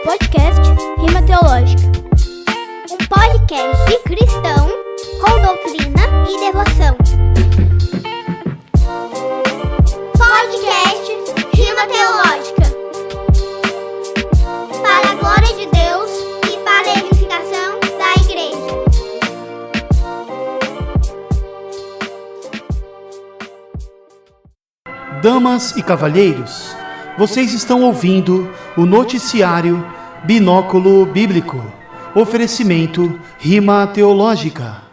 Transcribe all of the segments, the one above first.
podcast Rima Teológica, um podcast cristão com doutrina e devoção. Podcast Rima Teológica, para a glória de Deus e para a edificação da igreja. Damas e cavalheiros, vocês estão ouvindo o noticiário Binóculo Bíblico, oferecimento Rima Teológica.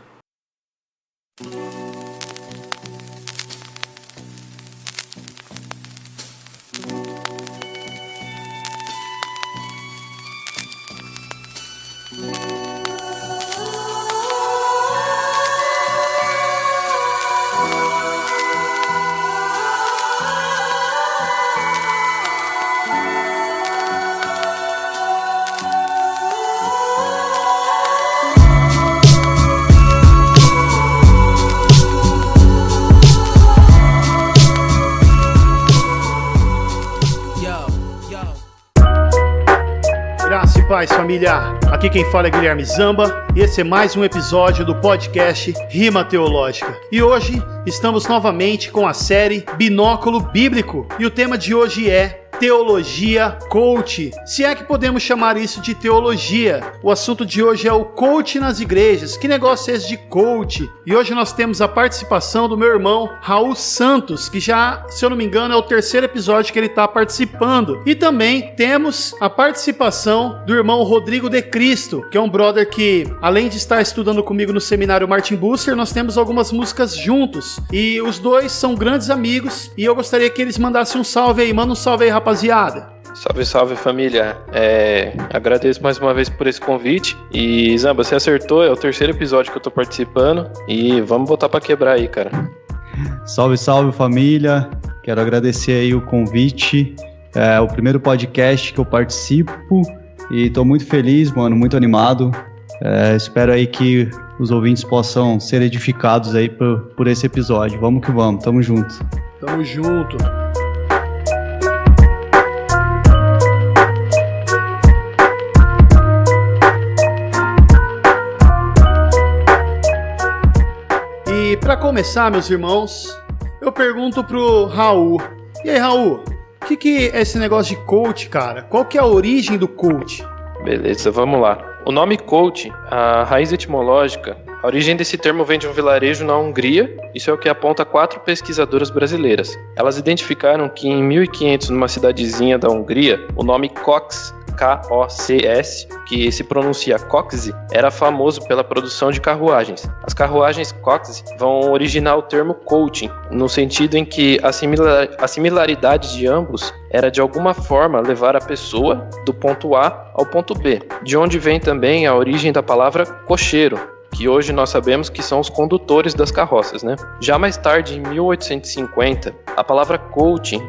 Graça e paz, família! Aqui quem fala é Guilherme Zamba e esse é mais um episódio do podcast Rima Teológica. E hoje estamos novamente com a série Binóculo Bíblico e o tema de hoje é Teologia Coach. Se é que podemos chamar isso de teologia. O assunto de hoje é o coach nas igrejas. Que negócio é esse de coach? E hoje nós temos a participação do meu irmão Raul Santos, que já, se eu não me engano, é o terceiro episódio que ele está participando. E também temos a participação do irmão Rodrigo de Cristo, que é um brother que, além de estar estudando comigo no seminário Martin Bucer, nós temos algumas músicas juntos. E os dois são grandes amigos e eu gostaria que eles mandassem um salve aí. Manda um salve aí, rapaziada. Salve, salve, família. Agradeço mais uma vez por esse convite. E, Zamba, você acertou, é o terceiro episódio que eu tô participando. E vamos botar pra quebrar aí, cara. Salve, salve, família. Quero agradecer aí o convite. É o primeiro podcast que eu participo. E tô muito feliz, mano, muito animado. Espero aí que os ouvintes possam ser edificados aí por esse episódio. Vamos que vamos, tamo junto. Tamo junto. E para começar, meus irmãos, eu pergunto pro Raul. E aí, Raul, o que é esse negócio de coach, cara? Qual que é a origem do coach? Beleza, vamos lá. O nome coach, a raiz etimológica, a origem desse termo vem de um vilarejo na Hungria. Isso é o que aponta 4 pesquisadoras brasileiras. Elas identificaram que em 1500, numa cidadezinha da Hungria, o nome Cox, K-O-C-S, que se pronuncia Coxi, era famoso pela produção de carruagens. As carruagens Coxi vão originar o termo coaching, no sentido em que a similaridade de ambos era de alguma forma levar a pessoa do ponto A ao ponto B, de onde vem também a origem da palavra cocheiro, que hoje nós sabemos que são os condutores das carroças, né? Já mais tarde, em 1850, a palavra coaching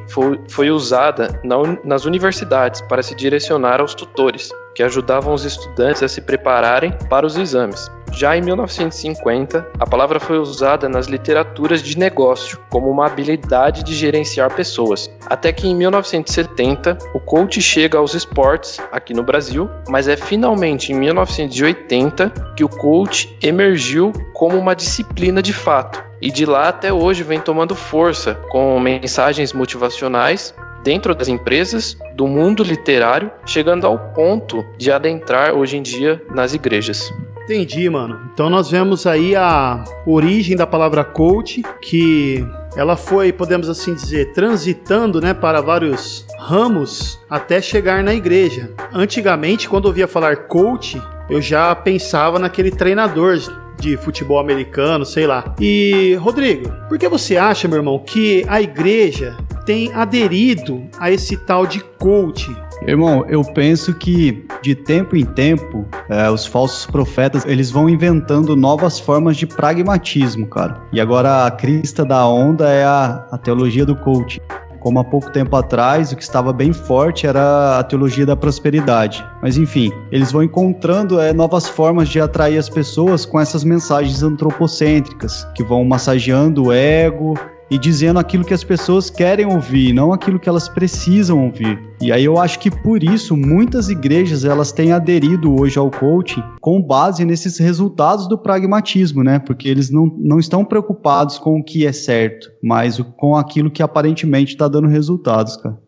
foi usada nas universidades para se direcionar aos tutores, que ajudavam os estudantes a se prepararem para os exames. Já em 1950, a palavra foi usada nas literaturas de negócio, como uma habilidade de gerenciar pessoas. Até que em 1970, o coach chega aos esportes, aqui no Brasil, mas é finalmente em 1980 que o coach emergiu como uma disciplina de fato. E de lá até hoje vem tomando força, com mensagens motivacionais dentro das empresas, do mundo literário, chegando ao ponto de adentrar hoje em dia nas igrejas. Entendi, mano. Então nós vemos aí a origem da palavra coach, que ela foi, podemos assim dizer, transitando, né, para vários ramos até chegar na igreja. Antigamente, quando eu ouvia falar coach, eu já pensava naquele treinador de futebol americano, sei lá. E, Rodrigo, por que você acha, meu irmão, que a igreja tem aderido a esse tal de coach? Irmão, eu penso que de tempo em tempo, os falsos profetas, eles vão inventando novas formas de pragmatismo, cara. E agora a crista da onda é a teologia do coaching. Como há pouco tempo atrás, o que estava bem forte era a teologia da prosperidade. Mas enfim, eles vão encontrando novas formas de atrair as pessoas com essas mensagens antropocêntricas, que vão massageando o ego e dizendo aquilo que as pessoas querem ouvir, não aquilo que elas precisam ouvir. E aí eu acho que por isso muitas igrejas elas têm aderido hoje ao coaching com base nesses resultados do pragmatismo, né? Porque eles não estão preocupados com o que é certo, mas com aquilo que aparentemente está dando resultados, cara.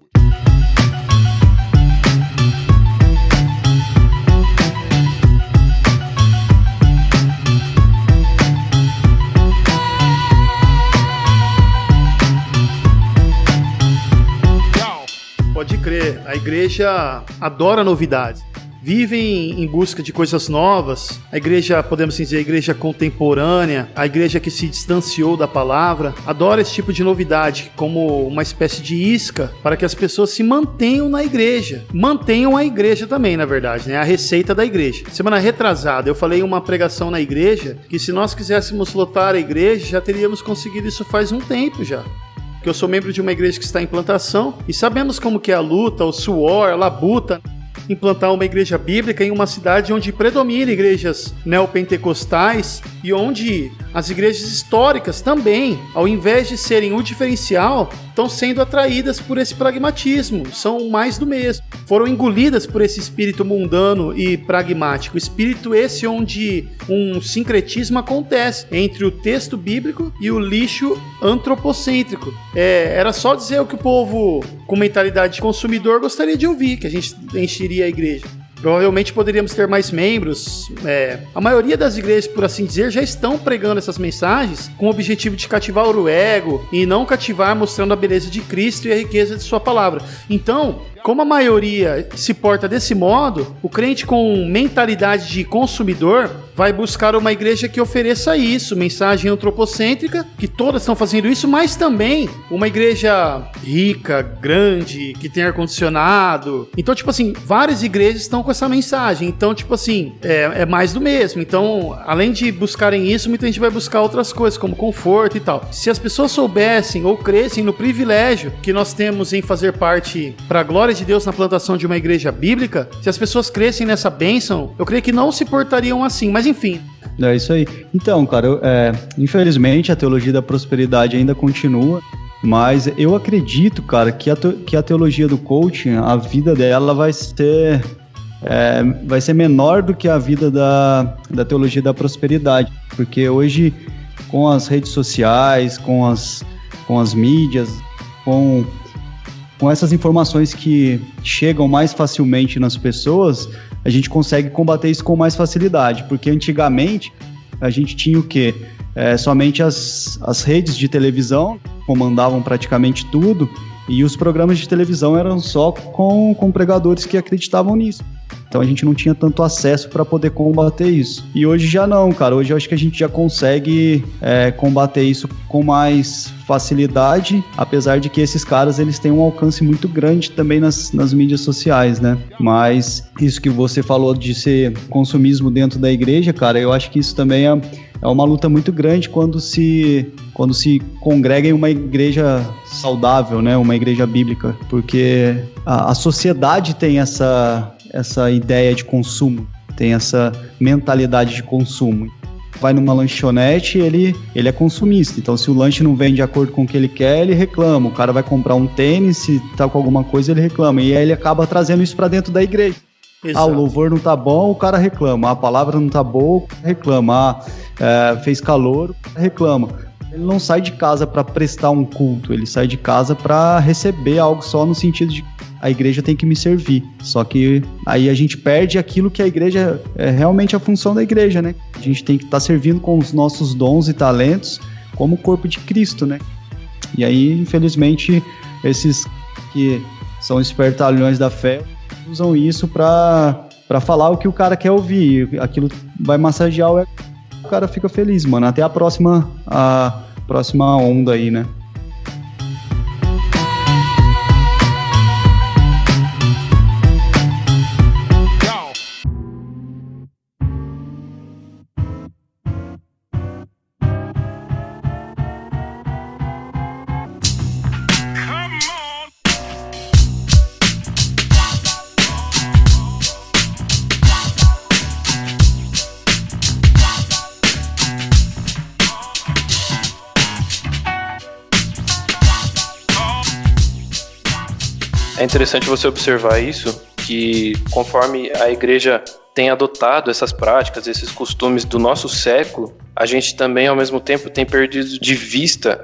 Pode crer, a igreja adora novidades, vive em busca de coisas novas. A igreja, podemos dizer, a igreja contemporânea, a igreja que se distanciou da palavra, adora esse tipo de novidade como uma espécie de isca para que as pessoas se mantenham na igreja. Mantenham a igreja também, na verdade, né? A receita da igreja. Semana retrasada eu falei em uma pregação na igreja que se nós quiséssemos lotar a igreja, já teríamos conseguido isso faz um tempo já. Eu sou membro de uma igreja que está em plantação e sabemos como que é a luta, o suor, a labuta, implantar uma igreja bíblica em uma cidade onde predominam igrejas neopentecostais e onde as igrejas históricas também, ao invés de serem o diferencial, estão sendo atraídas por esse pragmatismo, são mais do mesmo. Foram engolidas por esse espírito mundano e pragmático, espírito esse onde um sincretismo acontece entre o texto bíblico e o lixo antropocêntrico. Era só dizer o que o povo com mentalidade de consumidor gostaria de ouvir, que a gente encheria a igreja. Provavelmente poderíamos ter mais membros. A maioria das igrejas, por assim dizer, já estão pregando essas mensagens com o objetivo de cativar o ego e não cativar mostrando a beleza de Cristo e a riqueza de sua palavra. Então, como a maioria se porta desse modo, o crente com mentalidade de consumidor vai buscar uma igreja que ofereça isso, mensagem antropocêntrica, que todas estão fazendo isso, mas também uma igreja rica, grande, que tem ar-condicionado. Então, tipo assim, várias igrejas estão com essa mensagem. Então, tipo assim, é mais do mesmo. Então, além de buscarem isso, muita gente vai buscar outras coisas, como conforto e tal. Se as pessoas soubessem ou crescem no privilégio que nós temos em fazer parte, para a glória de Deus, na plantação de uma igreja bíblica, se as pessoas crescem nessa bênção, eu creio que não se portariam assim, mas enfim. É isso aí. Então, cara, infelizmente a teologia da prosperidade ainda continua, mas eu acredito, cara, que a teologia do coaching, a vida dela vai ser menor do que a vida da teologia da prosperidade, porque hoje, com as redes sociais, com as mídias, com essas informações que chegam mais facilmente nas pessoas, a gente consegue combater isso com mais facilidade, porque antigamente a gente tinha o quê? Somente as redes de televisão comandavam praticamente tudo, e os programas de televisão eram só com pregadores que acreditavam nisso. Então a gente não tinha tanto acesso para poder combater isso. E hoje já não, cara. Hoje eu acho que a gente já consegue combater isso com mais facilidade, apesar de que esses caras eles têm um alcance muito grande também nas mídias sociais, né? Mas isso que você falou de ser consumismo dentro da igreja, cara, eu acho que isso também é uma luta muito grande quando se congrega em uma igreja saudável, né? Uma igreja bíblica, porque a sociedade tem essa ideia de consumo, tem essa mentalidade de consumo. Vai numa lanchonete, ele é consumista, então se o lanche não vem de acordo com o que ele quer, ele reclama. O cara vai comprar um tênis, se tá com alguma coisa, ele reclama, e aí ele acaba trazendo isso pra dentro da igreja. Exato. O louvor não tá bom, o cara reclama. A palavra não tá boa, o cara reclama. Fez calor, o cara reclama. Ele não sai de casa para prestar um culto, ele sai de casa para receber algo, só no sentido de a igreja tem que me servir. Só que aí a gente perde aquilo que a igreja é realmente a função da igreja, né? A gente tem que estar servindo com os nossos dons e talentos como o corpo de Cristo, né? E aí, infelizmente, esses que são espertalhões da fé usam isso para falar o que o cara quer ouvir. Aquilo vai massagear o cara fica feliz, mano. Até a próxima onda aí, né? interessante você observar isso, que conforme a igreja tem adotado essas práticas, esses costumes do nosso século, a gente também, ao mesmo tempo, tem perdido de vista,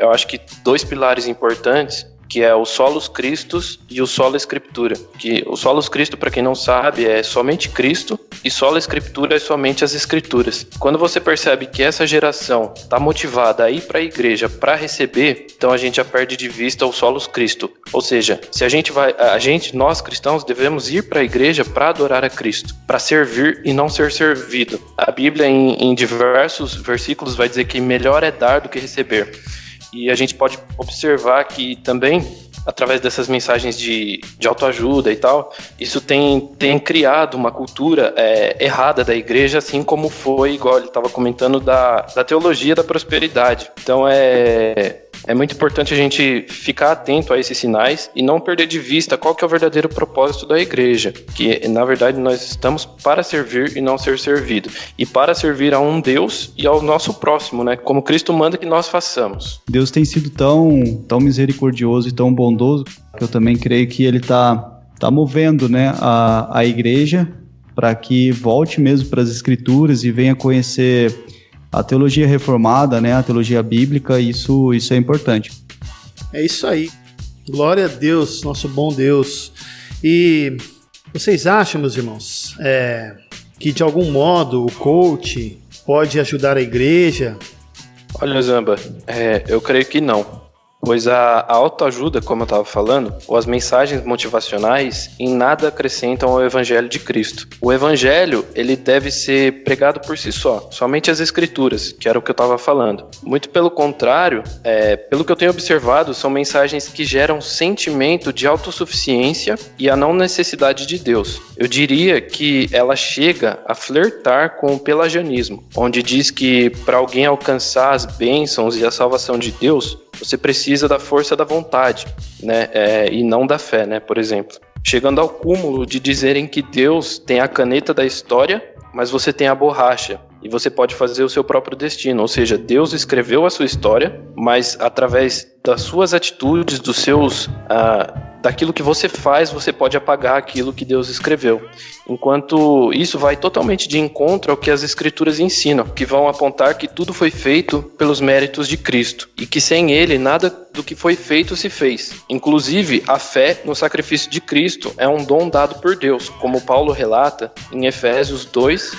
eu acho que 2 pilares importantes, que é o Solus Christus e o Sola Scriptura. Que o Solus Christo, para quem não sabe, é somente Cristo, e Sola Scriptura é somente as Escrituras. Quando você percebe que essa geração está motivada a ir para a igreja para receber, então a gente já perde de vista o Solus Christo. Ou seja, se nós cristãos, devemos ir para a igreja para adorar a Cristo, para servir e não ser servido. A Bíblia, em diversos versículos, vai dizer que melhor é dar do que receber. E a gente pode observar que também, através dessas mensagens de autoajuda e tal, isso tem criado uma cultura errada da igreja, assim como foi, igual ele estava comentando, da teologia da prosperidade. Então é muito importante a gente ficar atento a esses sinais e não perder de vista qual que é o verdadeiro propósito da igreja, que na verdade nós estamos para servir e não ser servido, e para servir a um Deus e ao nosso próximo, né? Como Cristo manda que nós façamos. Deus tem sido tão misericordioso e tão bondoso que eu também creio que Ele tá movendo, né, a igreja para que volte mesmo para as Escrituras e venha conhecer a teologia reformada, né, a teologia bíblica. Isso é importante. É isso aí. Glória a Deus, nosso bom Deus. E vocês acham, meus irmãos, que de algum modo o coach pode ajudar a igreja? Olha, Zamba, eu creio que não. Pois a autoajuda, como eu estava falando, ou as mensagens motivacionais, em nada acrescentam ao Evangelho de Cristo. O Evangelho, ele deve ser pregado por si só, somente as Escrituras, que era o que eu estava falando. Muito pelo contrário, pelo que eu tenho observado, são mensagens que geram sentimento de autossuficiência e a não necessidade de Deus. Eu diria que ela chega a flertar com o pelagianismo, onde diz que para alguém alcançar as bênçãos e a salvação de Deus, você precisa da força da vontade, né? E não da fé, né? Por exemplo. Chegando ao cúmulo de dizerem que Deus tem a caneta da história, mas você tem a borracha. E você pode fazer o seu próprio destino. Ou seja, Deus escreveu a sua história, mas através das suas atitudes, dos seus... daquilo que você faz, você pode apagar aquilo que Deus escreveu. Enquanto isso vai totalmente de encontro ao que as Escrituras ensinam, que vão apontar que tudo foi feito pelos méritos de Cristo, e que sem Ele nada do que foi feito se fez. Inclusive, a fé no sacrifício de Cristo é um dom dado por Deus, como Paulo relata em Efésios 2,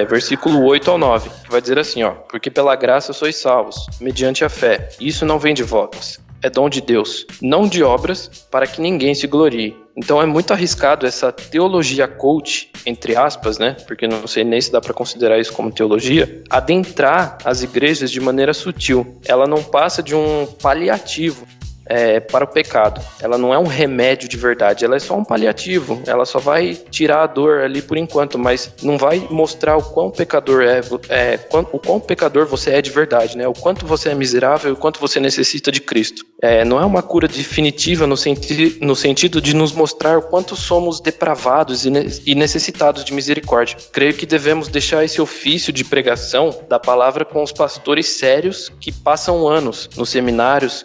versículo 8 ao 9, que vai dizer assim, porque pela graça sois salvos, mediante a fé. Isso não vem de vós, é dom de Deus, não de obras, para que ninguém se glorie. Então é muito arriscado essa teologia coach, entre aspas, né? Porque não sei nem se dá para considerar isso como teologia, adentrar as igrejas de maneira sutil. Ela não passa de um paliativo para o pecado. Ela não é um remédio de verdade, ela é só um paliativo. Ela só vai tirar a dor ali por enquanto, mas não vai mostrar o quão pecador o quão pecador você é de verdade, né? O quanto você é miserável e o quanto você necessita de Cristo. Não é uma cura definitiva no sentido de nos mostrar o quanto somos depravados e necessitados de misericórdia. Creio que devemos deixar esse ofício de pregação da palavra com os pastores sérios que passam anos nos seminários,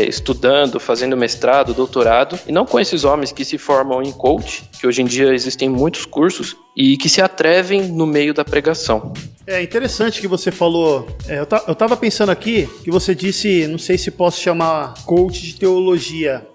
estudando, fazendo mestrado, doutorado, e não com esses homens que se formam em coach, que hoje em dia existem muitos cursos, e que se atrevem no meio da pregação. É interessante que você falou, eu estava pensando aqui, que você disse, não sei se posso chamar coach de teologia.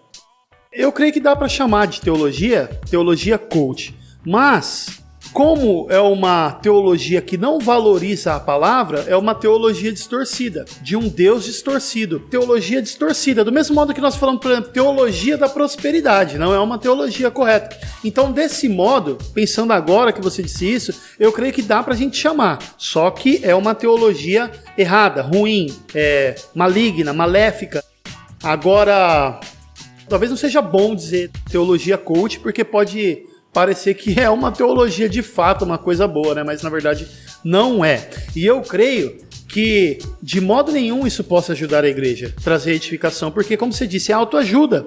Eu creio que dá para chamar de teologia coach, mas... como é uma teologia que não valoriza a palavra, é uma teologia distorcida, de um Deus distorcido. Teologia distorcida, do mesmo modo que nós falamos, por exemplo, teologia da prosperidade, não é uma teologia correta. Então, desse modo, pensando agora que você disse isso, eu creio que dá pra gente chamar, só que é uma teologia errada, ruim, maligna, maléfica. Agora, talvez não seja bom dizer teologia coach, porque pode... parecer que é uma teologia de fato, uma coisa boa, né? Mas na verdade não é. E eu creio que de modo nenhum isso possa ajudar a igreja, trazer edificação, porque como você disse, é autoajuda.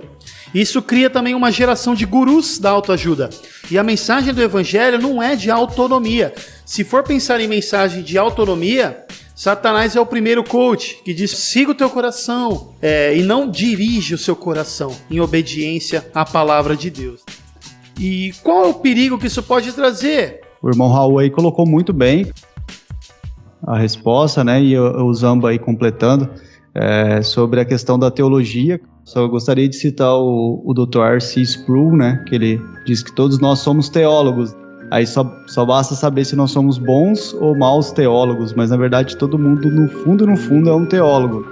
Isso cria também uma geração de gurus da autoajuda. E a mensagem do evangelho não é de autonomia. Se for pensar em mensagem de autonomia, Satanás é o primeiro coach que diz: siga o teu coração, e não dirige o seu coração em obediência à palavra de Deus. E qual é o perigo que isso pode trazer? O irmão Raul aí colocou muito bem a resposta, né? E o Zamba aí completando sobre a questão da teologia. Só gostaria de citar o Dr. R.C. Sproul, né? Que ele diz que todos nós somos teólogos. Aí só basta saber se nós somos bons ou maus teólogos, mas na verdade todo mundo, no fundo, é um teólogo.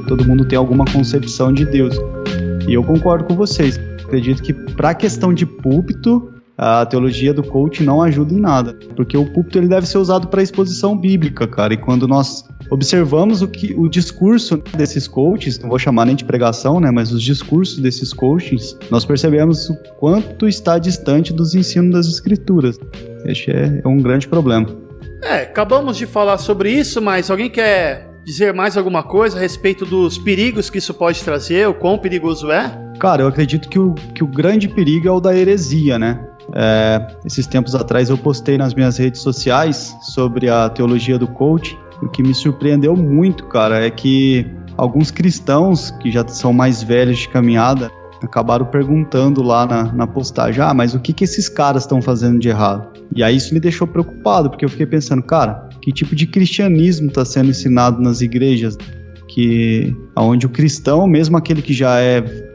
Todo mundo tem alguma concepção de Deus. E eu concordo com vocês. Acredito que para a questão de púlpito, a teologia do coach não ajuda em nada, porque o púlpito ele deve ser usado para exposição bíblica, cara, e quando nós observamos o discurso desses coaches, não vou chamar nem de pregação, né, mas os discursos desses coaches, nós percebemos o quanto está distante dos ensinos das escrituras. Este é um grande problema. Acabamos de falar sobre isso, mas alguém quer dizer mais alguma coisa a respeito dos perigos que isso pode trazer, o quão perigoso é? Cara, eu acredito que o grande perigo é o da heresia, né? Esses tempos atrás eu postei nas minhas redes sociais sobre a teologia do coach. O que me surpreendeu muito, cara, é que alguns cristãos que já são mais velhos de caminhada acabaram perguntando lá na postagem: mas o que esses caras estão fazendo de errado? E aí isso me deixou preocupado, porque eu fiquei pensando, cara, que tipo de cristianismo está sendo ensinado nas igrejas? Onde o cristão, mesmo aquele que já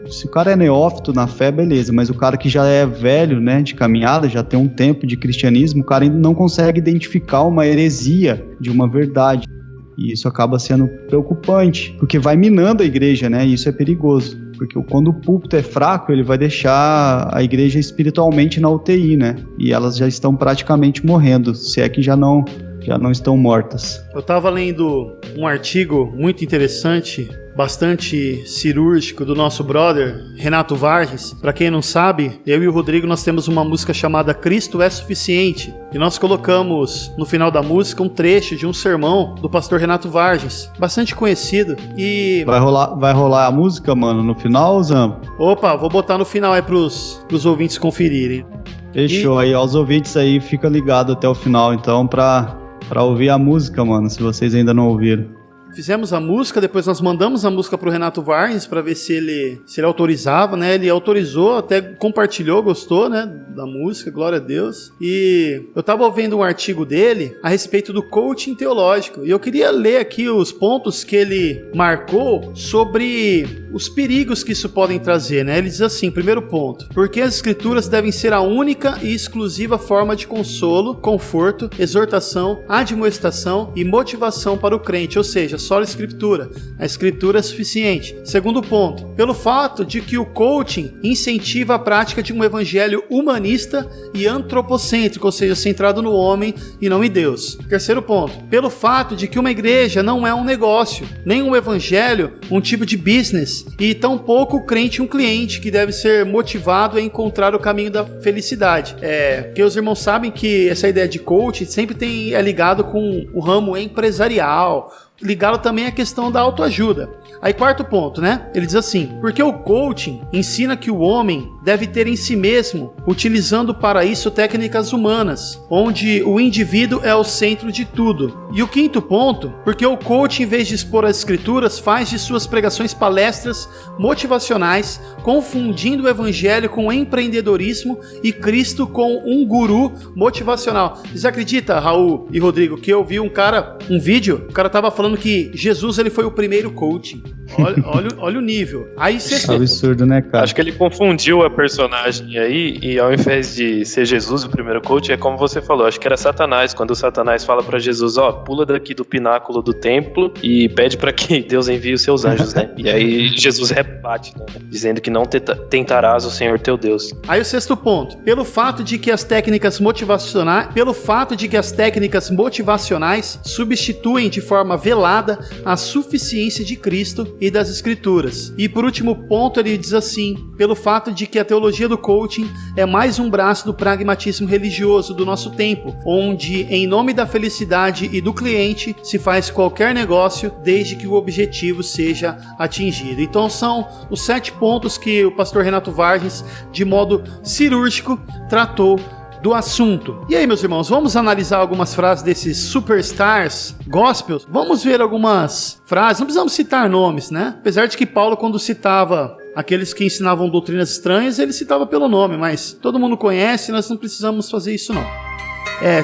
se o cara é neófito na fé, beleza, mas o cara que já é velho, né, de caminhada, já tem um tempo de cristianismo, o cara ainda não consegue identificar uma heresia de uma verdade. E isso acaba sendo preocupante, porque vai minando a igreja, né, e isso é perigoso. Porque quando o púlpito é fraco, ele vai deixar a igreja espiritualmente na UTI, né, e elas já estão praticamente morrendo, se é que já não estão mortas. Eu estava lendo um artigo muito interessante, bastante cirúrgico, do nosso brother Renato Vargas. Para quem não sabe, eu e o Rodrigo nós temos uma música chamada Cristo é Suficiente, e nós colocamos no final da música um trecho de um sermão do pastor Renato Vargas, bastante conhecido. E vai rolar a música, mano, no final, Zam? Opa, vou botar no final aí pros ouvintes conferirem. Fechou. Aí, aos ouvintes aí, fica ligado até o final, então, pra ouvir a música, mano, se vocês ainda não ouviram. Fizemos a música, depois nós mandamos a música pro Renato Vargas para ver se ele autorizava, né? Ele autorizou, até compartilhou, gostou, né, da música, glória a Deus. E eu tava vendo um artigo dele a respeito do coaching teológico, e eu queria ler aqui os pontos que ele marcou sobre os perigos que isso podem trazer, né? Ele diz assim, primeiro ponto: porque as escrituras devem ser a única e exclusiva forma de consolo, conforto, exortação, admoestação e motivação para o crente, ou seja, só a escritura. A escritura é suficiente. Segundo ponto, pelo fato de que o coaching incentiva a prática de um evangelho humanista e antropocêntrico, ou seja, centrado no homem e não em Deus. Terceiro ponto, pelo fato de que uma igreja não é um negócio, nem um evangelho um tipo de business, e tampouco o crente um cliente que deve ser motivado a encontrar o caminho da felicidade. Porque os irmãos sabem que essa ideia de coaching sempre é ligado com o ramo empresarial, ligado também à questão da autoajuda. Aí quarto ponto, né? Ele diz assim: porque o coaching ensina que o homem deve ter em si mesmo, utilizando para isso técnicas humanas, onde o indivíduo é o centro de tudo. E o quinto ponto, porque o coaching, em vez de expor as escrituras, faz de suas pregações palestras motivacionais, confundindo o evangelho com empreendedorismo e Cristo com um guru motivacional. Você acredita, Raul e Rodrigo, que eu vi um vídeo, o cara tava falando que Jesus ele foi o primeiro coaching. Olha o nível. Aí você... absurdo, né, cara? Acho que ele confundiu a personagem aí, e ao invés de ser Jesus o primeiro coach, é como você falou, acho que era Satanás, quando o Satanás fala pra Jesus, pula daqui do pináculo do templo e pede pra que Deus envie os seus anjos, né? E aí Jesus rebate, né? Dizendo que não tentarás o Senhor teu Deus. Aí o sexto ponto, pelo fato de que as técnicas motivacionais substituem de forma velada a suficiência de Cristo e das Escrituras. E por último ponto, ele diz assim: pelo fato de que que a teologia do coaching é mais um braço do pragmatismo religioso do nosso tempo, onde, em nome da felicidade e do cliente, se faz qualquer negócio desde que o objetivo seja atingido. Então são os 7 pontos que o pastor Renato Vargas, de modo cirúrgico, tratou do assunto. E aí, meus irmãos, vamos analisar algumas frases desses superstars gospels? Vamos ver algumas frases, não precisamos citar nomes, né? Apesar de que Paulo, quando citava aqueles que ensinavam doutrinas estranhas, ele citava pelo nome, mas todo mundo conhece, nós não precisamos fazer isso não.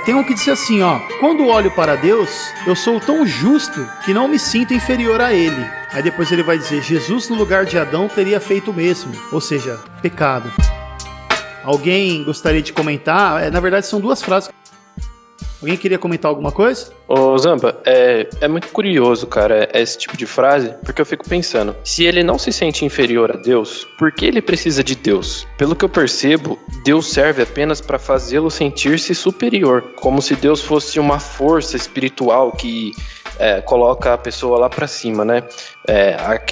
Tem um que diz assim, ó: quando olho para Deus, eu sou tão justo que não me sinto inferior a Ele. Aí depois ele vai dizer: Jesus no lugar de Adão teria feito o mesmo, ou seja, pecado. Alguém gostaria de comentar? Na verdade são 2 frases. Alguém queria comentar alguma coisa? Ô Zampa, é muito curioso, cara, esse tipo de frase, porque eu fico pensando, se ele não se sente inferior a Deus, por que ele precisa de Deus? Pelo que eu percebo, Deus serve apenas para fazê-lo sentir-se superior, como se Deus fosse uma força espiritual que coloca a pessoa lá pra cima, né?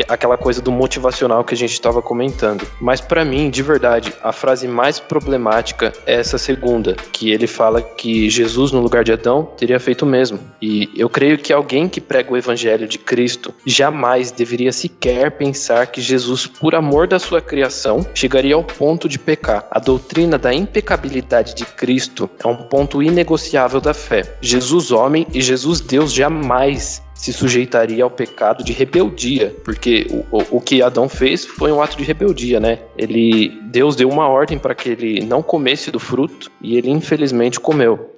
Aquela coisa do motivacional que a gente estava comentando. Mas pra mim, de verdade, a frase mais problemática é essa segunda, que ele fala que Jesus no lugar de Adão teria feito o mesmo. E eu creio que alguém que prega o evangelho de Cristo jamais deveria sequer pensar que Jesus, por amor da sua criação, chegaria ao ponto de pecar. A doutrina da impecabilidade de Cristo é um ponto inegociável da fé. Jesus homem e Jesus Deus jamais se sujeitaria ao pecado de rebeldia, porque o que Adão fez foi um ato de rebeldia, né? Deus deu uma ordem para que ele não comesse do fruto e ele infelizmente comeu.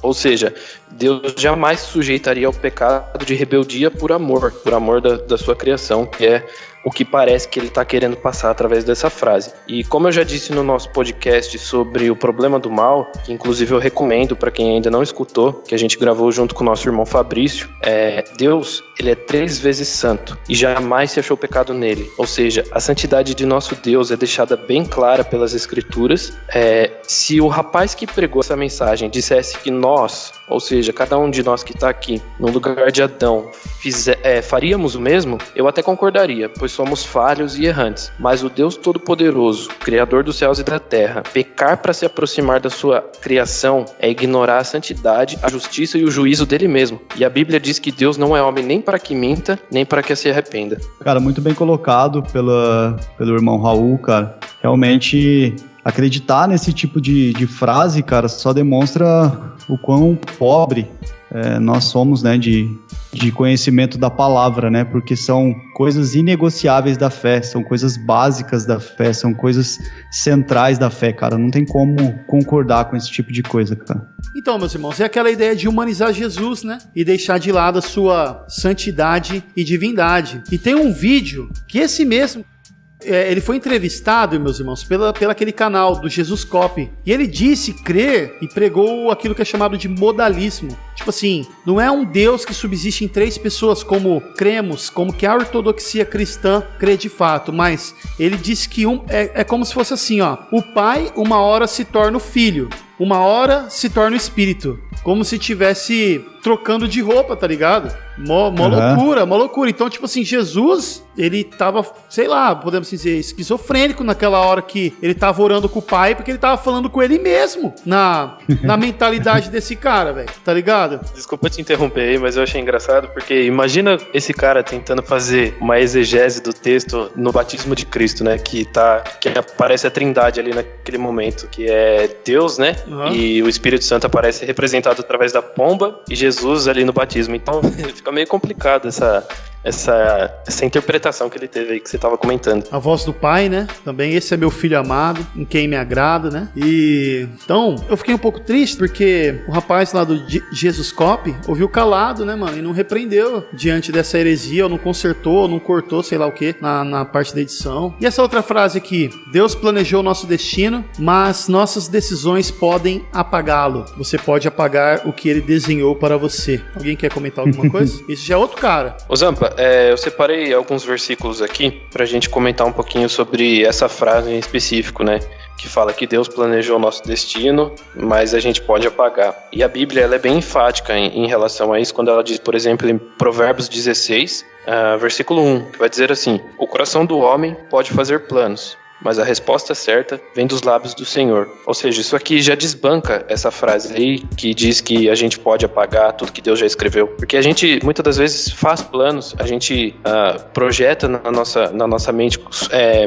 Ou seja, Deus jamais se sujeitaria ao pecado de rebeldia por amor da sua criação, que é o que parece que ele está querendo passar através dessa frase. E como eu já disse no nosso podcast sobre o problema do mal, que inclusive eu recomendo para quem ainda não escutou, que a gente gravou junto com o nosso irmão Fabrício, Deus, ele é 3 vezes santo e jamais se achou pecado nele. Ou seja, a santidade de nosso Deus é deixada bem clara pelas escrituras. Se o rapaz que pregou essa mensagem dissesse que nós, ou seja, cada um de nós que está aqui, no lugar de Adão, faríamos o mesmo, eu até concordaria, pois somos falhos e errantes. Mas o Deus Todo-Poderoso, Criador dos céus e da terra, pecar para se aproximar da sua criação é ignorar a santidade, a justiça e o juízo dele mesmo. E a Bíblia diz que Deus não é homem nem para que minta, nem para que se arrependa. Cara, muito bem colocado pelo irmão Raul, cara. Realmente, acreditar nesse tipo de frase, cara, só demonstra o quão pobre nós somos, né, de conhecimento da palavra, né, porque são coisas inegociáveis da fé, são coisas básicas da fé, são coisas centrais da fé, cara, não tem como concordar com esse tipo de coisa, cara. Então, meus irmãos, é aquela ideia de humanizar Jesus, né, e deixar de lado a sua santidade e divindade. E tem um vídeo que esse mesmo ele foi entrevistado, meus irmãos, pela aquele canal do Jesus Cop. E ele disse crer e pregou aquilo que é chamado de modalismo. Tipo assim, não é um Deus que subsiste em 3 pessoas como cremos, como que a ortodoxia cristã crê de fato. Mas ele disse que é como se fosse assim, ó. O pai, uma hora se torna o filho, uma hora se torna o espírito. Como se estivesse trocando de roupa, tá ligado? Mó loucura. Então, tipo assim, Jesus, ele tava, sei lá, podemos dizer, esquizofrênico naquela hora que ele tava orando com o pai, porque ele tava falando com ele mesmo, na mentalidade desse cara, velho, tá ligado? Desculpa te interromper aí, mas eu achei engraçado, porque imagina esse cara tentando fazer uma exegese do texto no batismo de Cristo, né, que aparece a trindade ali naquele momento, que é Deus, né, e o Espírito Santo aparece representado através da pomba e Jesus ali no batismo. Então fica meio complicado essa interpretação que ele teve aí, que você estava comentando. A voz do pai, né? Também, esse é meu filho amado, em quem me agrada, né? E então, eu fiquei um pouco triste, porque o rapaz lá do Jesus Cop ouviu calado, né, mano? E não repreendeu diante dessa heresia, ou não consertou, ou não cortou, sei lá o que, na parte da edição. E essa outra frase aqui: Deus planejou o nosso destino, mas nossas decisões podem apagá-lo. Você pode apagar o que ele desenhou para você. Alguém quer comentar alguma coisa? Isso já é outro cara. Ô Zampa, eu separei alguns versículos aqui pra gente comentar um pouquinho sobre essa frase em específico, né? Que fala que Deus planejou o nosso destino, mas a gente pode apagar. E a Bíblia, ela é bem enfática em relação a isso, quando ela diz, por exemplo, em Provérbios 16, versículo 1, que vai dizer assim: o coração do homem pode fazer planos, mas a resposta certa vem dos lábios do Senhor. Ou seja, isso aqui já desbanca essa frase aí que diz que a gente pode apagar tudo que Deus já escreveu. Porque a gente, muitas das vezes, faz planos, a gente projeta na nossa mente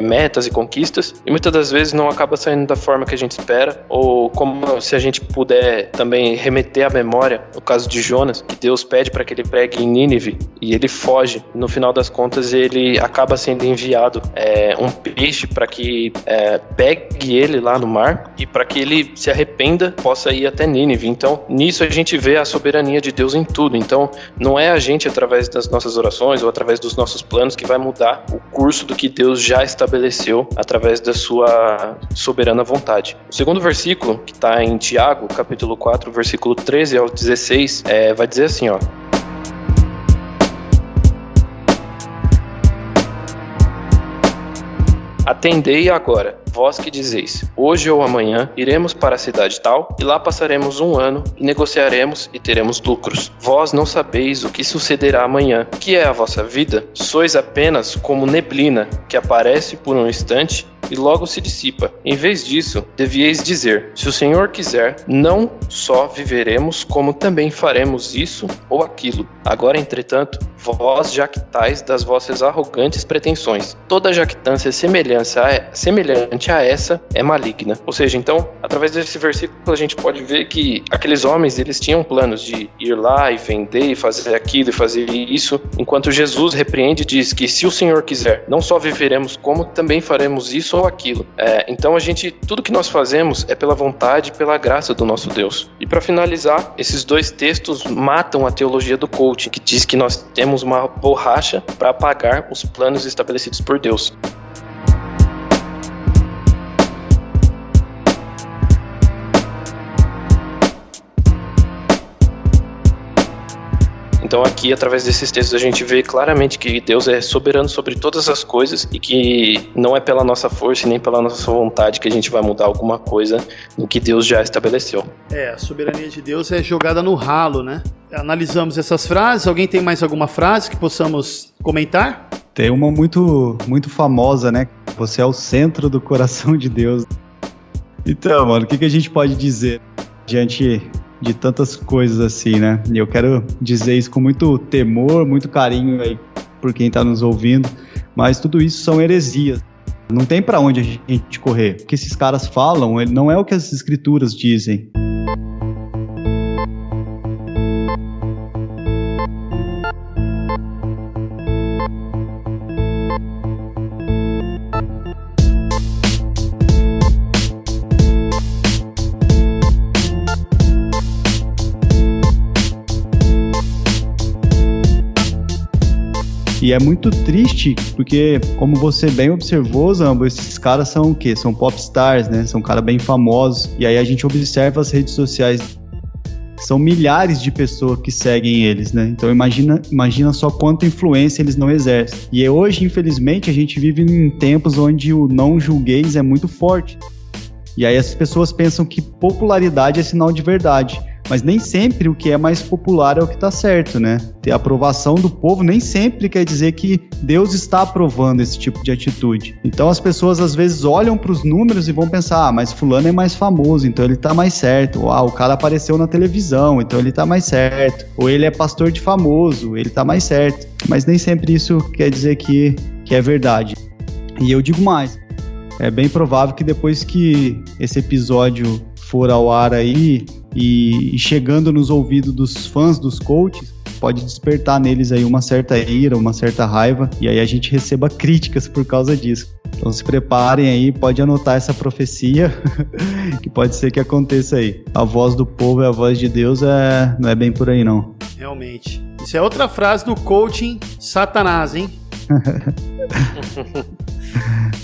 metas e conquistas, e muitas das vezes não acaba saindo da forma que a gente espera, ou como se a gente puder também remeter à memória, no caso de Jonas, que Deus pede para que ele pregue em Nínive, e ele foge. No final das contas, ele acaba sendo enviado um peixe para que pegue ele lá no mar, e para que ele se arrependa, possa ir até Nínive. Então, nisso a gente vê a soberania de Deus em tudo. Então, não é a gente, através das nossas orações ou através dos nossos planos, que vai mudar o curso do que Deus já estabeleceu através da sua soberana vontade. O segundo versículo, que está em Tiago, capítulo 4, versículo 13 ao 16, vai dizer assim, ó: Atendei agora, vós que dizeis, hoje ou amanhã iremos para a cidade tal, e lá passaremos 1 ano, e negociaremos e teremos lucros. Vós não sabeis o que sucederá amanhã. Que é a vossa vida? Sois apenas como neblina, que aparece por um instante e logo se dissipa. Em vez disso, devieis dizer, se o Senhor quiser, não só viveremos, como também faremos isso ou aquilo. Agora, entretanto, vós jactais das vossas arrogantes pretensões. Toda jactância semelhante a essa é maligna. Ou seja, então, através desse versículo a gente pode ver que aqueles homens, eles tinham planos de ir lá e vender e fazer aquilo e fazer isso, enquanto Jesus repreende e diz que se o Senhor quiser, não só viveremos, como também faremos isso ou aquilo. Então tudo que nós fazemos é pela vontade e pela graça do nosso Deus. E para finalizar, esses 2 textos matam a teologia do coaching, que diz que nós temos uma borracha para apagar os planos estabelecidos por Deus. Então aqui, através desses textos, a gente vê claramente que Deus é soberano sobre todas as coisas e que não é pela nossa força e nem pela nossa vontade que a gente vai mudar alguma coisa no que Deus já estabeleceu. A soberania de Deus é jogada no ralo, né? Analisamos essas frases. Alguém tem mais alguma frase que possamos comentar? Tem uma muito, muito famosa, né? Você é o centro do coração de Deus. Então, mano, o que a gente pode dizer diante de tantas coisas assim, né? E eu quero dizer isso com muito temor, muito carinho aí por quem tá nos ouvindo, mas tudo isso são heresias. Não tem pra onde a gente correr. O que esses caras falam não é o que as escrituras dizem. E é muito triste, porque, como você bem observou, Zambo, esses caras são o quê? São popstars, né? São caras bem famosos. E aí a gente observa as redes sociais. São milhares de pessoas que seguem eles, né? Então imagina só quanta influência eles não exercem. E hoje, infelizmente, a gente vive em tempos onde o não julgueis é muito forte. E aí as pessoas pensam que popularidade é sinal de verdade. Mas nem sempre o que é mais popular é o que está certo, né? Ter a aprovação do povo nem sempre quer dizer que Deus está aprovando esse tipo de atitude. Então as pessoas às vezes olham para os números e vão pensar, mas fulano é mais famoso, então ele está mais certo. Ou o cara apareceu na televisão, então ele está mais certo. Ou ele é pastor de famoso, ele está mais certo. Mas nem sempre isso quer dizer que é verdade. E eu digo mais, é bem provável que depois que esse episódio for ao ar aí e chegando nos ouvidos dos fãs dos coaches, pode despertar neles aí uma certa ira, uma certa raiva, e aí a gente receba críticas por causa disso. Então se preparem aí, pode anotar essa profecia, que pode ser que aconteça aí. A voz do povo e a voz de Deus não é bem por aí não. Realmente. Isso é outra frase do coaching Satanás, hein?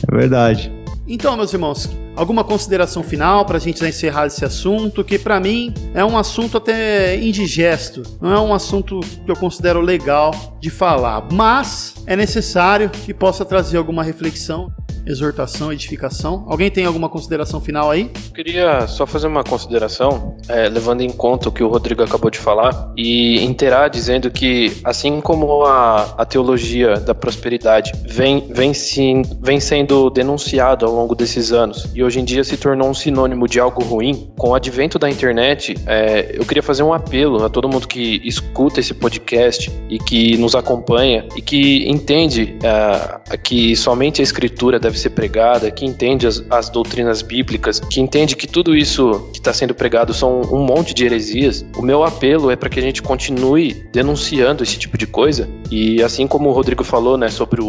É verdade. Então, meus irmãos, alguma consideração final para a gente encerrar esse assunto, que para mim é um assunto até indigesto, não é um assunto que eu considero legal de falar, mas é necessário que possa trazer alguma reflexão. exortação, edificação. Alguém tem alguma consideração final aí? Eu queria só fazer uma consideração, levando em conta o que o Rodrigo acabou de falar, e inteirar dizendo que, assim como a teologia da prosperidade vem sendo denunciado ao longo desses anos, e hoje em dia se tornou um sinônimo de algo ruim, com o advento da internet, eu queria fazer um apelo a todo mundo que escuta esse podcast e que nos acompanha e que entende que somente a Escritura deve ser pregada, que entende as doutrinas bíblicas, que entende que tudo isso que está sendo pregado são um monte de heresias. O meu apelo é para que a gente continue denunciando esse tipo de coisa, e assim como o Rodrigo falou, né, sobre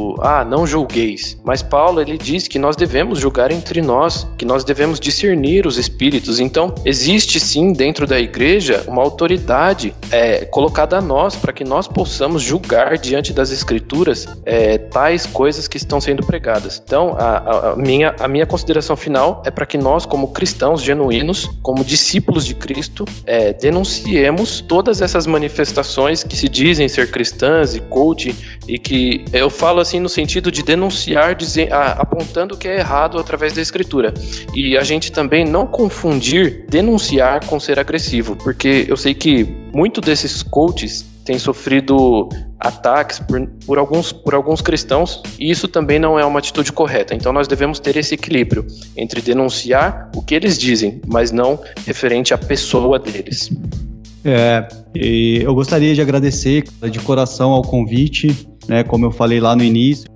não julgueis, mas Paulo, ele diz que nós devemos julgar entre nós, que nós devemos discernir os espíritos. Então existe sim dentro da igreja uma autoridade colocada a nós, para que nós possamos julgar diante das Escrituras tais coisas que estão sendo pregadas. Então a minha consideração final é para que nós, como cristãos genuínos, como discípulos de Cristo, denunciemos todas essas manifestações que se dizem ser cristãs e coaching, e que eu falo assim no sentido de denunciar, apontando o que é errado através da Escritura. E a gente também não confundir denunciar com ser agressivo, porque eu sei que muito desses coaches têm sofrido ataques por alguns cristãos, e isso também não é uma atitude correta. Então nós devemos ter esse equilíbrio entre denunciar o que eles dizem, mas não referente à pessoa deles. E eu gostaria de agradecer de coração ao convite, né, como eu falei lá no início.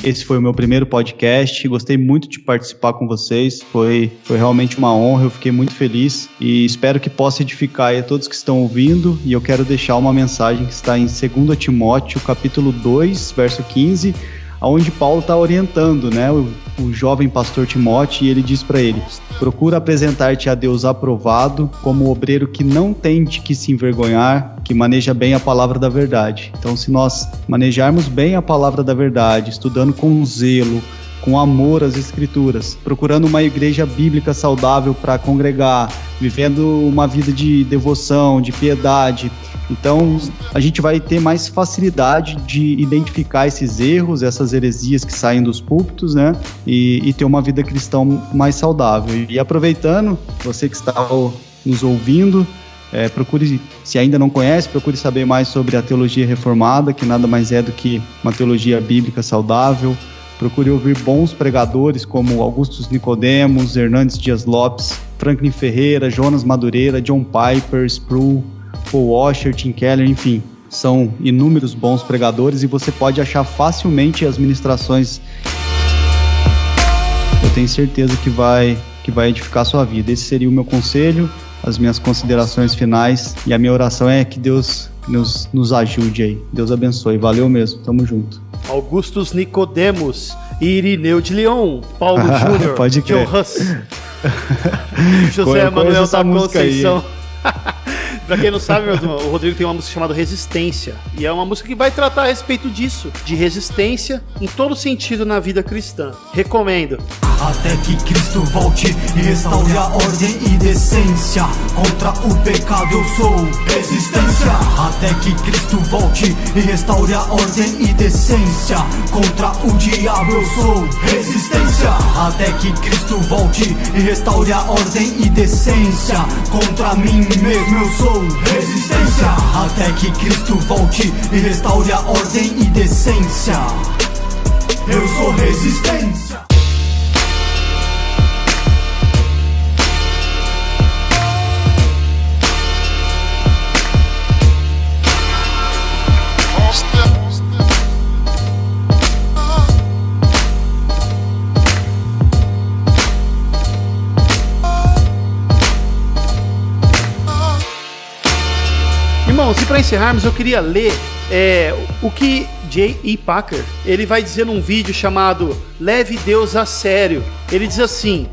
Esse foi o meu primeiro podcast, gostei muito de participar com vocês, foi realmente uma honra, eu fiquei muito feliz e espero que possa edificar aí a todos que estão ouvindo, e eu quero deixar uma mensagem que está em 2 Timóteo, capítulo 2, verso 15, onde Paulo está orientando, né, o jovem pastor Timóteo, e ele diz para ele: procura apresentar-te a Deus aprovado, como obreiro que não tem de que se envergonhar, que maneja bem a palavra da verdade. Então, se nós manejarmos bem a palavra da verdade, estudando com zelo, com amor às Escrituras, procurando uma igreja bíblica saudável para congregar, vivendo uma vida de devoção, de piedade, então a gente vai ter mais facilidade de identificar esses erros, essas heresias que saem dos púlpitos, né? E ter uma vida cristã mais saudável. E aproveitando, você que está nos ouvindo, procure, se ainda não conhece, procure saber mais sobre a teologia reformada, que nada mais é do que uma teologia bíblica saudável. Procure ouvir bons pregadores como Augustus Nicodemos, Hernandes Dias Lopes, Franklin Ferreira, Jonas Madureira, John Piper, Sproul, Paul Washer, Tim Keller, enfim, são inúmeros bons pregadores, e você pode achar facilmente as ministrações. Eu tenho certeza que vai edificar a sua vida. Esse seria o meu conselho, as minhas considerações finais, e a minha oração é que Deus nos ajude aí. Deus abençoe. Valeu mesmo, tamo junto. Augustus Nicodemos, Irineu de Leon, Paulo Júnior, pode crer. John Huss, José Manuel da Conceição. Pra quem não sabe, meu irmão, o Rodrigo tem uma música chamada Resistência, e é uma música que vai tratar a respeito disso, de resistência em todo sentido na vida cristã. Recomendo. Até que Cristo volte e restaure a ordem e decência. Contra o pecado eu sou resistência. Até que Cristo volte e restaure a ordem e decência. Contra o diabo eu sou resistência. Até que Cristo volte e restaure a ordem e decência. Contra mim mesmo eu sou resistência. Até que Cristo volte e restaure a ordem e decência. Eu sou resistência. Irmãos, e para encerrarmos, eu queria ler o que J.I. Packer, ele vai dizer num vídeo chamado Leve Deus a Sério. Ele diz assim: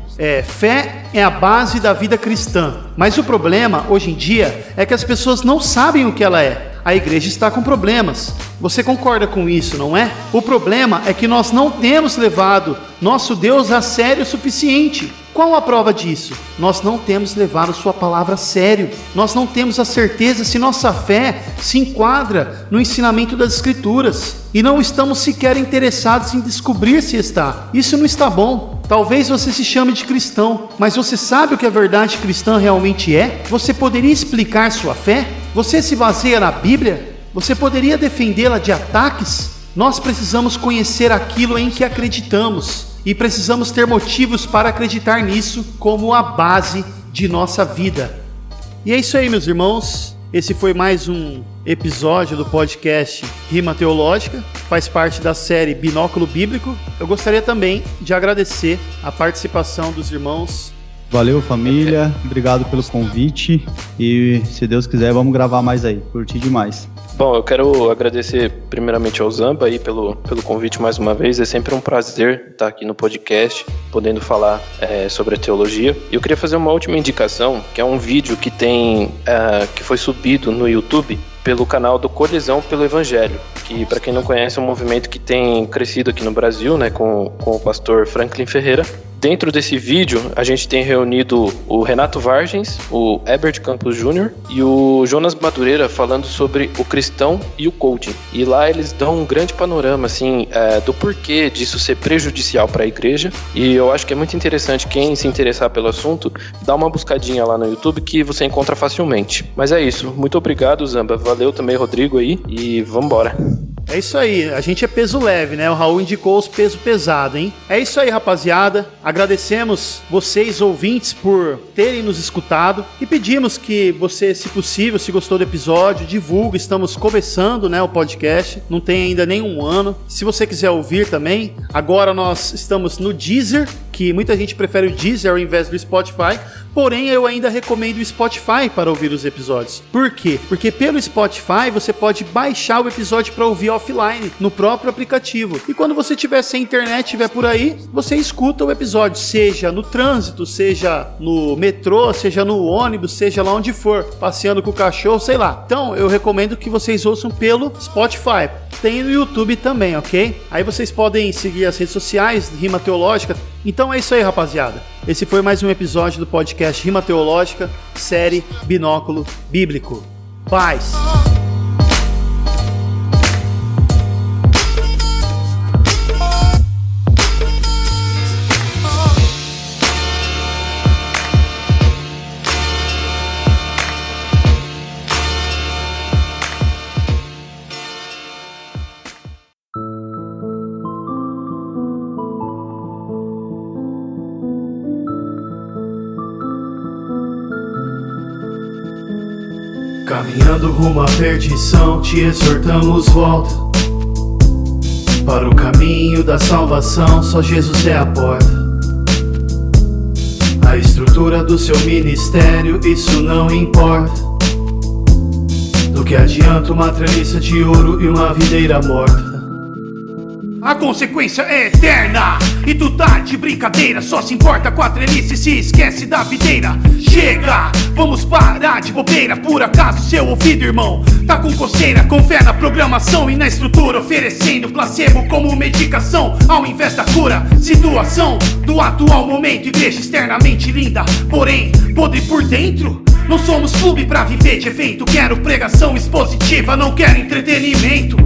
fé é a base da vida cristã, mas o problema hoje em dia é que as pessoas não sabem o que ela é. a igreja está com problemas. Você concorda com isso, não é? O problema é que nós não temos levado nosso Deus a sério o suficiente. Qual a prova disso? Nós não temos levado sua palavra a sério. Nós não temos a certeza se nossa fé se enquadra no ensinamento das Escrituras. E não estamos sequer interessados em descobrir se está. Isso não está bom. Talvez você se chame de cristão, mas você sabe o que a verdade cristã realmente é? Você poderia explicar sua fé? Você se baseia na Bíblia? Você poderia defendê-la de ataques? Nós precisamos conhecer aquilo em que acreditamos. E precisamos ter motivos para acreditar nisso como a base de nossa vida. E é isso aí, meus irmãos. Esse foi mais um episódio do podcast Rima Teológica. Faz parte da série Binóculo Bíblico. Eu gostaria também de agradecer a participação dos irmãos. Valeu, família. Obrigado pelo convite. E se Deus quiser, vamos gravar mais aí. Curti demais. Bom, eu quero agradecer primeiramente ao Zamba aí pelo convite mais uma vez. É sempre um prazer estar aqui no podcast, podendo falar sobre a teologia. E eu queria fazer uma última indicação, que é um vídeo que que foi subido no YouTube pelo canal do Colisão pelo Evangelho, que, para quem não conhece, é um movimento que tem crescido aqui no Brasil, né, com o pastor Franklin Ferreira. Dentro desse vídeo, a gente tem reunido o Renato Vargens, o Herbert Campos Jr. e o Jonas Madureira falando sobre o cristão e o coaching. E lá eles dão um grande panorama assim, do porquê disso ser prejudicial para a igreja. E eu acho que é muito interessante quem se interessar pelo assunto, dá uma buscadinha lá no YouTube que você encontra facilmente. Mas é isso. Muito obrigado, Zamba. Valeu também, Rodrigo, aí. E vambora. É isso aí, a gente é peso leve, né? O Raul indicou os peso pesado, hein? É isso aí, rapaziada. Agradecemos vocês, ouvintes, por terem nos escutado e pedimos que você, se possível, se gostou do episódio, divulgue. Estamos começando, né, o podcast. Não tem ainda nenhum ano. Se você quiser ouvir também, agora nós estamos no Deezer, que muita gente prefere o Deezer ao invés do Spotify. Porém, eu ainda recomendo o Spotify para ouvir os episódios. Por quê? Porque pelo Spotify você pode baixar o episódio para ouvir offline no próprio aplicativo. E quando você tiver sem internet, estiver por aí, você escuta o episódio, seja no trânsito, seja no metrô, seja no ônibus, seja lá onde for, passeando com o cachorro, sei lá. Então, eu recomendo que vocês ouçam pelo Spotify. Tem no YouTube também, ok? Aí vocês podem seguir as redes sociais, Rima Teológica. Então é isso aí, rapaziada. Esse foi mais um episódio do podcast Rima Teológica, série Binóculo Bíblico. Paz! Caminhando rumo à perdição, te exortamos, volta para o caminho da salvação, só Jesus é a porta. A estrutura do seu ministério, isso não importa. Do que adianta uma treliça de ouro e uma videira morta? A consequência é eterna, e tu tá de brincadeira. Só se importa com a trelice e se esquece da videira. Chega, vamos parar de bobeira. Por acaso seu ouvido, irmão, tá com coceira? Com fé na programação e na estrutura, oferecendo placebo como medicação ao invés da cura. Situação do atual momento, igreja externamente linda, porém podre por dentro. Não somos clube pra viver de evento. Quero pregação expositiva, não quero entretenimento.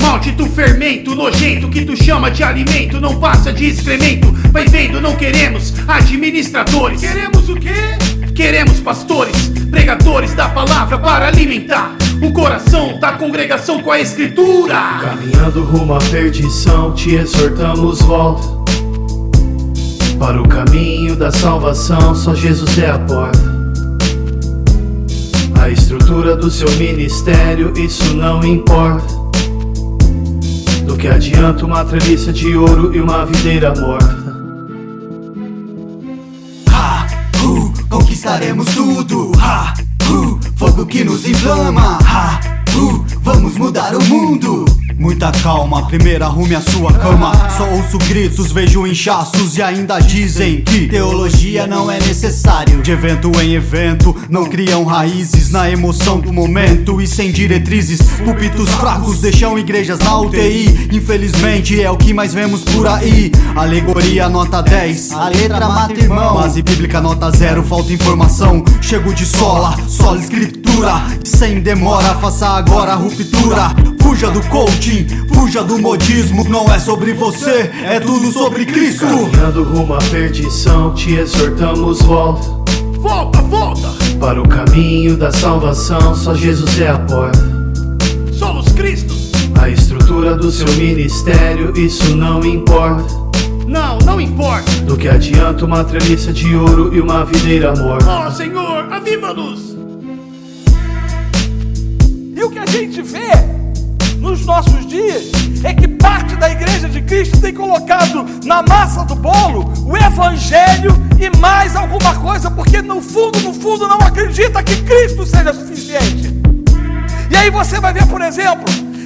Maldito fermento nojento que tu chama de alimento, não passa de excremento. Vai vendo, não queremos administradores. Queremos o quê? Queremos pastores, pregadores da palavra para alimentar o coração da congregação com a escritura. Caminhando rumo à perdição, te exortamos, volta para o caminho da salvação, só Jesus é a porta. A estrutura do seu ministério, isso não importa. Do que adianta uma treliça de ouro e uma videira morta? Conquistaremos tudo. Fogo que nos inflama. Vamos mudar o mundo. Muita calma, primeiro arrume a sua cama. Só ouço gritos, vejo inchaços e ainda dizem que teologia não é necessário. De evento em evento, não criam raízes na emoção do momento e sem diretrizes. Púlpitos fracos deixam igrejas na UTI. Infelizmente é o que mais vemos por aí. Alegoria nota 10, a letra mata irmão. Base bíblica nota 0, falta informação. Chego de sola escritura. Sem demora, faça agora a ruptura. Fuja do coaching, fuja do modismo. Não é sobre você, é tudo sobre Cristo. Caminhando rumo à perdição, te exortamos, volta. Volta para o caminho da salvação, só Jesus é a porta. Somos Cristos. A estrutura do seu ministério, isso não importa. Não importa. Do que adianta uma treliça de ouro e uma videira morta. Oh Senhor, aviva-nos. E o que a gente vê nos nossos dias é que parte da igreja de Cristo tem colocado na massa do bolo o evangelho e mais alguma coisa, porque no fundo não acredita que Cristo seja suficiente. E aí você vai ver, por exemplo,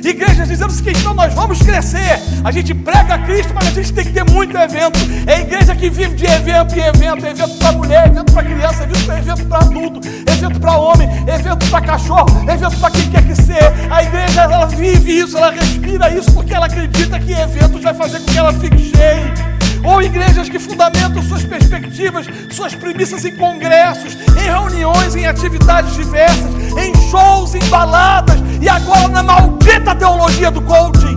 igrejas dizendo o seguinte: então nós vamos crescer, a gente prega Cristo, mas a gente tem que ter muito evento. É igreja que vive de evento em evento, evento para mulher, evento para criança, evento para adulto, evento para homem, evento para cachorro, evento para quem quer que seja. A igreja, ela vive isso, ela respira isso, porque ela acredita que eventos vai fazer com que ela fique cheia. Ou igrejas que fundamentam suas perspectivas, suas premissas em congressos, em reuniões, em atividades diversas, em shows, em baladas, e agora na maldita teologia do coaching.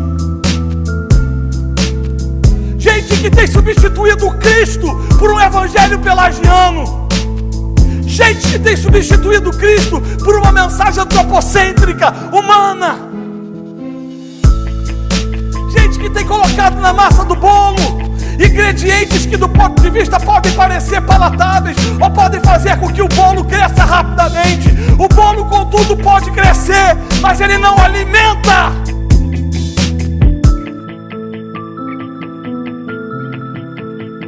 Gente que tem substituído o Cristo por um evangelho pelagiano. Gente que tem substituído o Cristo por uma mensagem antropocêntrica, humana. Gente que tem colocado na massa do bolo ingredientes que do ponto de vista podem parecer palatáveis ou podem fazer com que o bolo cresça rapidamente. O bolo, contudo, pode crescer, mas ele não alimenta.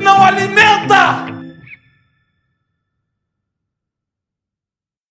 Não alimenta.